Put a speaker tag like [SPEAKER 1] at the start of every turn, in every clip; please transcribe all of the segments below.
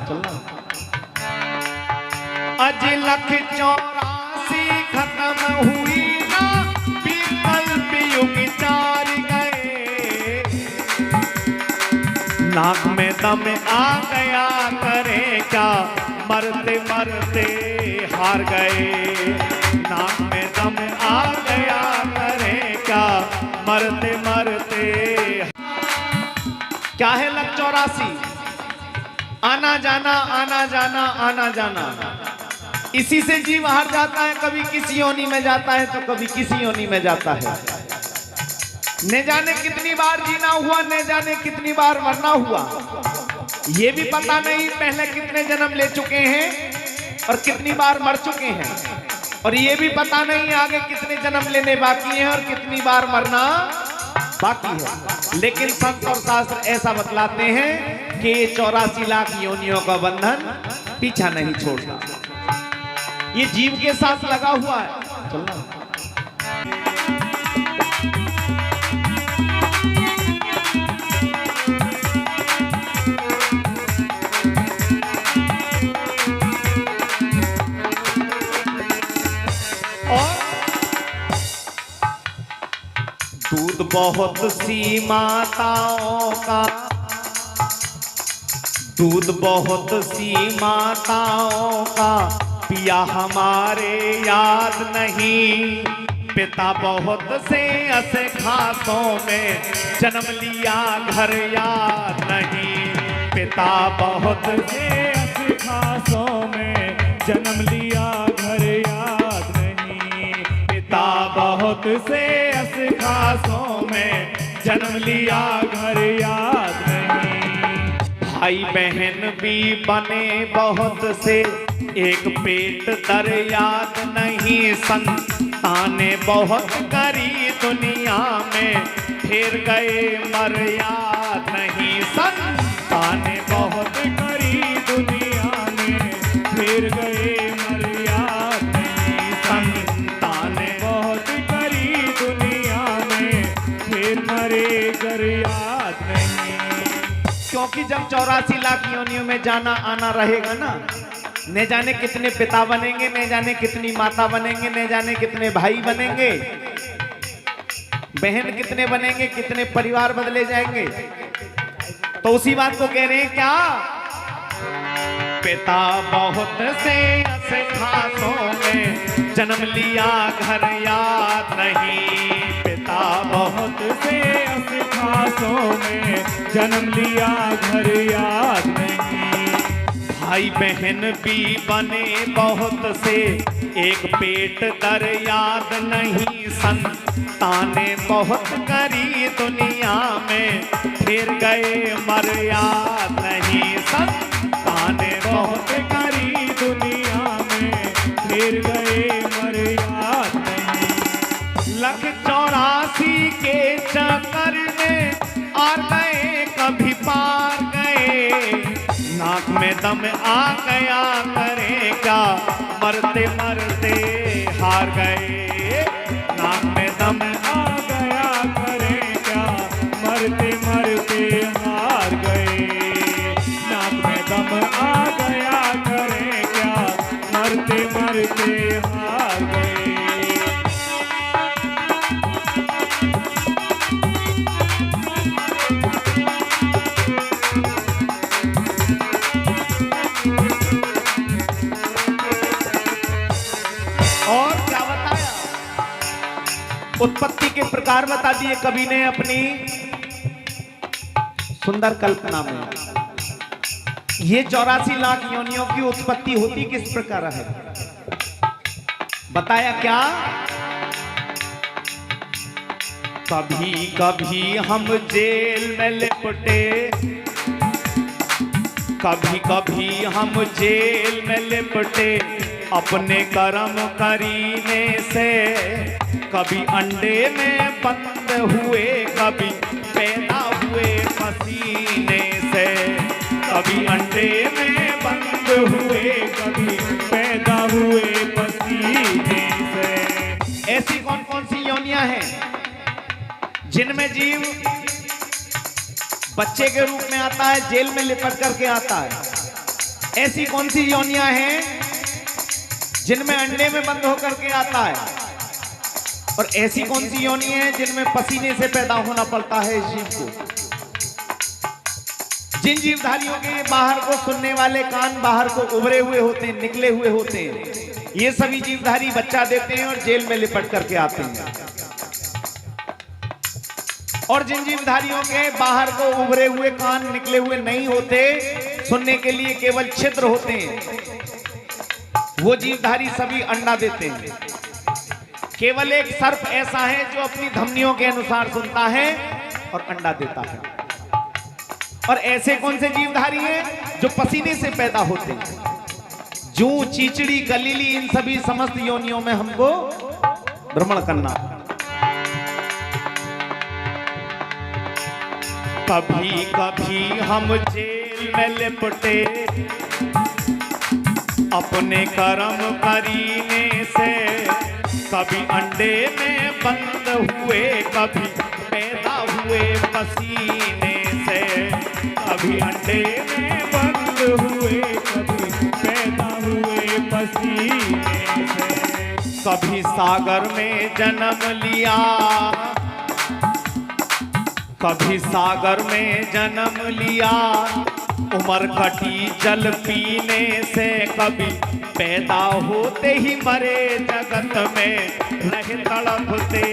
[SPEAKER 1] चलना। अज लख 84 खत्म हुई ना, विकल्प युग 4 गए। नाक में दम आ गया करे क्या, मरते मरते हार गए। नाक में दम आ गया करे क्या, मरते मरते। क्या है लख 84? आना जाना आना जाना आना जाना। इसी से जीव हार जाता है, कभी किसी योनि में जाता है तो कभी किसी योनि में जाता है। न जाने कितनी बार जीना हुआ, न जाने कितनी बार मरना हुआ। ये भी पता नहीं पहले कितने जन्म ले चुके हैं और कितनी बार मर चुके हैं। और ये भी पता नहीं आगे कितने जन्म लेने बाकी हैं और कितनी बार मरना बाकी है। लेकिन संत और शास्त्र ऐसा बतलाते हैं कि 84 लाख योनियों का बंधन पीछा नहीं छोड़ता, ये जीव के साथ लगा हुआ है। चलना। दूध बहुत सी माताओं का, दूध बहुत सी माताओं का पिया हमारे याद नहीं। पिता बहुत से ऐसे खासों में जन्म लिया घर याद नहीं। पिता बहुत से ऐसे खासों में जन्म लिया घर याद नहीं। पिता बहुत से ऐसे खासों में जन्म लिया घर याद नहीं। भाई बहन भी बने बहुत से, एक पेट दर याद नहीं। संताने बहुत करी दुनिया में, फिर गए मर याद नहीं। संताने बहुत करी दुनिया में, फिर गए मर याद नहीं। संताने बहुत करी दुनिया में, फिर मरे घर याद नहीं। क्योंकि जब 84 लाख योनियों में जाना आना रहेगा ना, न जाने कितने पिता बनेंगे, न जाने कितनी माता बनेंगे, न जाने कितने भाई बनेंगे, बहन कितने बनेंगे, कितने परिवार बदले जाएंगे। तो उसी बात को कह रहे हैं क्या, पिता बहुत से ऐसे खासों में जन्म लिया घर याद नहीं। पिता बहुत से ऐसे खासों में जन्म लिया घर याद नहीं। भाई बहन भी बने बहुत से, एक पेट दर याद नहीं। संताने बहुत करी दुनिया में, फिर गए मर याद नहीं। संताने बहुत करी दुनिया में, फिर गए मर याद नहीं। लख 84 के चक्कर में आर गए कभी पार गए। नाक में दम आ गया करे क्या, मरते मरते हार गए। नाक में दम आ गया करे क्या, मरते मरते हार गए। नाक में दम आ गया करे क्या, मरते मरते हार गए। उत्पत्ति के प्रकार बता दिए कवि ने अपनी सुंदर कल्पना में। ये 84 लाख योनियों की उत्पत्ति होती किस प्रकार है, बताया क्या। कभी कभी हम जेल में लिपटे, कभी कभी हम जेल में लिपटे अपने कर्म करीने से। कभी अंडे में बंद हुए, कभी पैदा हुए पसीने से। कभी अंडे में बंद हुए, कभी पैदा हुए पसीने से। ऐसी कौन कौन सी योनियां हैं जिनमें जीव बच्चे के रूप में आता है, जेल में लिपट करके आता है। ऐसी कौन सी योनियां हैं जिनमें अंडे में बंद होकर के आता है, और ऐसी कौन सी योनि है जिनमें पसीने से पैदा होना पड़ता है इस जीव को। जिन जीवधारियों के बाहर को सुनने वाले कान बाहर को उभरे हुए होते हैं, निकले हुए होते हैं, ये सभी जीवधारी बच्चा देते हैं और जेल में लिपट करके आते हैं। और जिन जीवधारियों के बाहर को उभरे हुए कान निकले हुए नहीं होते, सुनने के लिए केवल छिद्र होते हैं, वो जीवधारी सभी अंडा देते हैं। केवल एक सर्प ऐसा है जो अपनी धमनियों के अनुसार सुनता है और अंडा देता है। और ऐसे कौन से जीवधारी हैं जो पसीने से पैदा होते हैं। जू, चीचड़ी, गलीली, इन सभी समस्त योनियों में हमको भ्रमण करना। कभी कभी हम जेल में लिपटे अपने कर्म करीने से, कभी अंडे में बंद हुए, कभी पैदा हुए पसीने से, कभी अंडे में बंद हुए, कभी पैदा हुए पसीने से, कभी सागर में जन्म लिया, कभी सागर में जन्म लिया, उम्र कटी जल पीने से, कभी पैदा होते ही मरे जगत में रहे तड़पते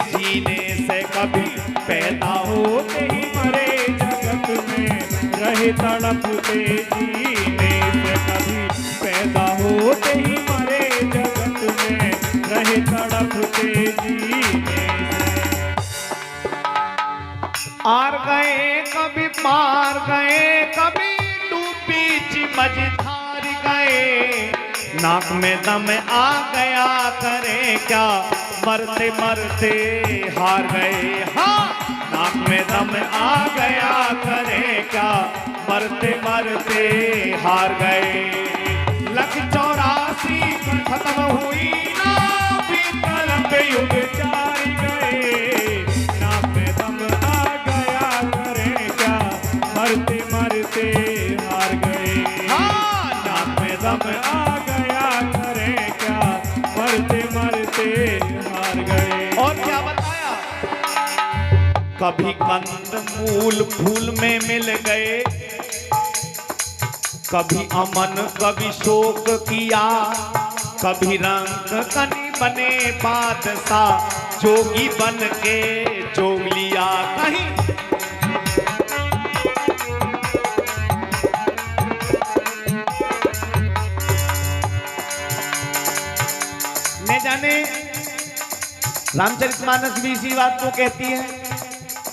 [SPEAKER 1] जीने से, कभी पैदा होते ही मरे जगत में रहे तड़पते जीने से, कभी पैदा होते ही मरे जगत में रहे तड़पते जीने से। आर गए कभी पार गए, कभी डूबी चिमझ धार गए, नाक में दम आ गया करे क्या, मरते मरते हार गए। हाँ, नाक में दम आ गया करे क्या, मरते मरते हार गए। लख 84 खत्म हुई ना, बीतल पे युग चार गए, नाक में दम आ गया करे क्या, मरते मरते हार गए। हाँ, नाक में दम आ गया करे क्या, मरते मरते हार गए। और क्या बताया, कभी कंद मूल फूल में मिल गए, कभी अमन कभी शोक किया, कभी रंग कनी बने बादशाह, जोगी बन के जोग लिया। कहीं न जाने रामचरितमानस भी इसी बात को कहती है,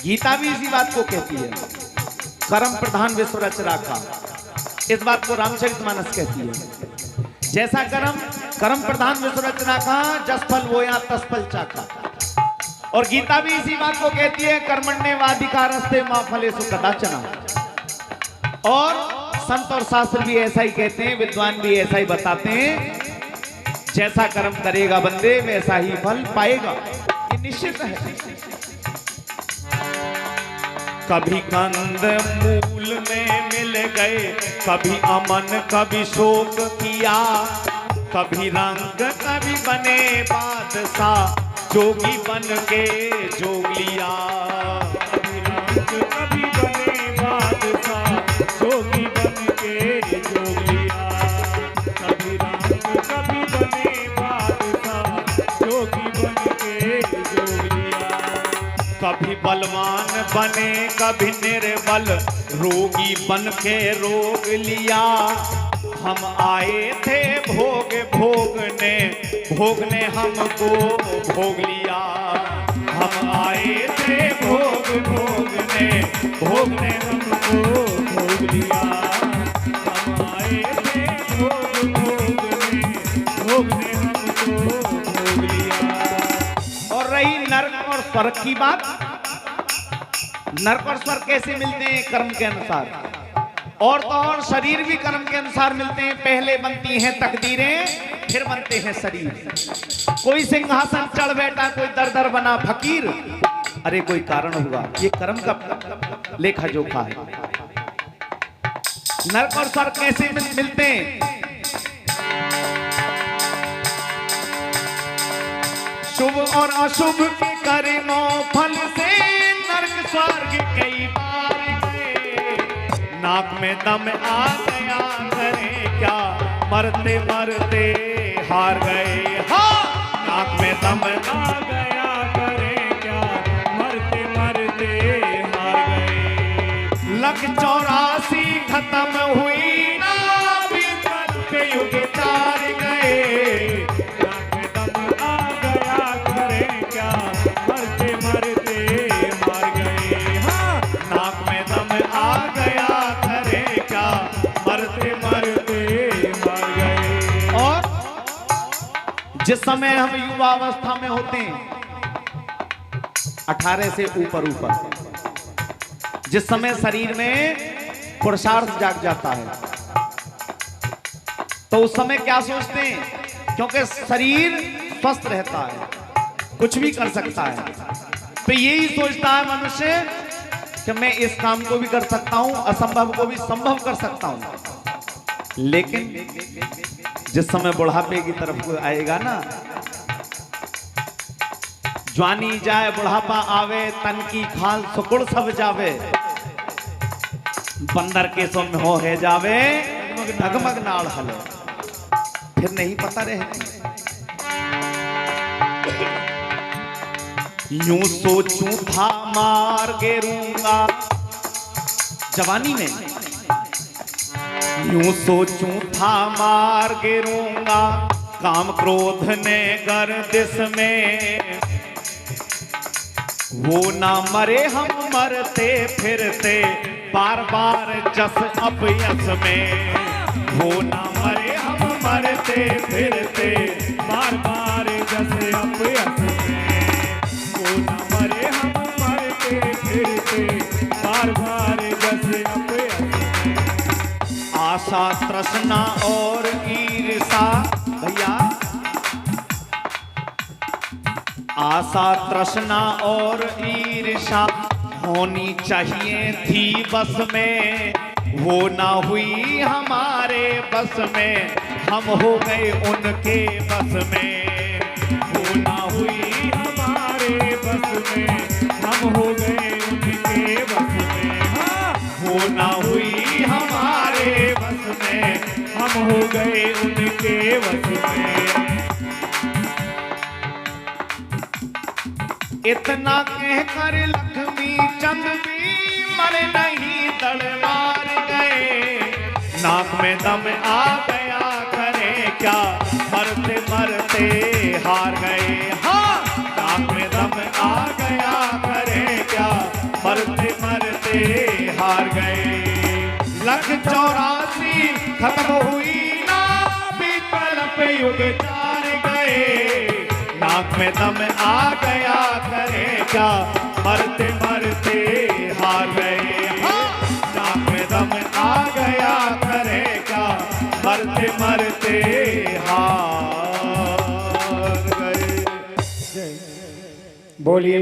[SPEAKER 1] गीता भी इसी बात को कहती है। कर्म प्रधान विश्व रचना का, इस बात को रामचरितमानस कहती है। जैसा कर्म प्रधान विश्व रचना का, जस फल वो या तस फल चाखा। और गीता भी इसी बात को कहती है, कर्मण्येवाधिकारस्ते मा फलेषु कदाचन। और संत और शास्त्र भी ऐसा ही कहते हैं, विद्वान भी ऐसा ही बताते हैं, जैसा कर्म करेगा बंदे वैसा ही फल पाएगा, ये निश्चित है। कभी कंद मूल में मिल गए, कभी अमन कभी शोक किया, कभी रंग कभी बने बादशाह, जोगी बन के जोग लिया। कभी रंग कभी बने बादशाह, जोगी बन के जोग लिया। कभी रंग कभी बने बादशाह, जोगी बन के जोग लिया। कभी बलवान बने कभी निर्बल, रोगी बन के रोग लिया। हम आए थे भोगने हमको भोग लिया। हम आए थे भोगने हमको भोग लिया। हम आए थे भोगने हमको भोग लिया। और रही नरक और स्वर्ग की बात, नरक और स्वर्ग कैसे मिलते हैं? कर्म के अनुसार। और तो और शरीर भी कर्म के अनुसार मिलते हैं। पहले बनती हैं तकदीरें, फिर बनते हैं शरीर। कोई सिंहासन चढ़ बैठा, कोई दर दर बना फकीर, अरे कोई कारण होगा, ये कर्म का लेखा जोखा है। नरक और स्वर्ग कैसे मिलते हैं? शुभ और अशुभ के कर्मों फल से नरक स्वर्ग कई बार गए। नाक में दम आ गया करे क्या, मरते मरते हार गए। हाँ, नाक में दम आ गया करे क्या, मरते मरते हार गए। लख 84 खत्म हुई ना, बीतल पे युग 4 गए। नाक में दम आ गया करे क्या, मरते मरते हार गए। हाँ, नाक में दम आ गया करे क्या, मरते मरते हार गए। और जिस समय हम युवावस्था में होते हैं, 18 से ऊपर, जिस समय शरीर में पुरुषार्थ जाग जाता है, तो उस समय क्या सोचते हैं? क्योंकि शरीर स्वस्थ रहता है, कुछ भी कर सकता है, तो यही सोचता है मनुष्य कि मैं इस काम को भी कर सकता हूं, असंभव को भी संभव कर सकता हूं। लेकिन जिस समय बुढ़ापे की तरफ आएगा ना, जवानी जाए बुढ़ापा आवे, तन की खाल सुकुड़ सब जावे। बंदर के सो में हो है जावे, डगमग नाड़ हले, फिर नहीं पता रहे। यूं सोचूं था मार गिरूंगा जवानी में, यूं सोचूं था मार गिरूंगा, काम क्रोध ने गर्दिश में। वो ना मरे हम मरते फिरते, बार बार जस अपयस में। वो ना मरे हम मरते फिरते, बार बार जस अपयस में। वो ना मरे हम मरते फिरते, बार बार जस अपयस में। आशा तृष्णा और ईर्षा, भैया आशा तृष्णा और ईर्षा होनी चाहिए थी बस में। वो ना हुई हमारे बस में, हम हो गए उनके बस में। वो ना हुई हमारे बस में, हम हो गए उनके बस में। हाँ, वो ना हुई हमारे बस में, हम हो गए उनके बस में। इतना कहकर लक्ष्मी चंद भी मर नहीं, तलवार गए। नाक में दम आ गया करे क्या, मरते मरते हार गए। हाँ, नाक में दम आ गया करे क्या, मरते मरते हार गए। लख 84 खत्म हुई ना, बीतल पे युग 4 गए। नाक में दम आ गया करे क्या, मरते मरते हार गए। हाँ, नाक में दम आ गया करे क्या, मरते मरते हार गए। बोलिए।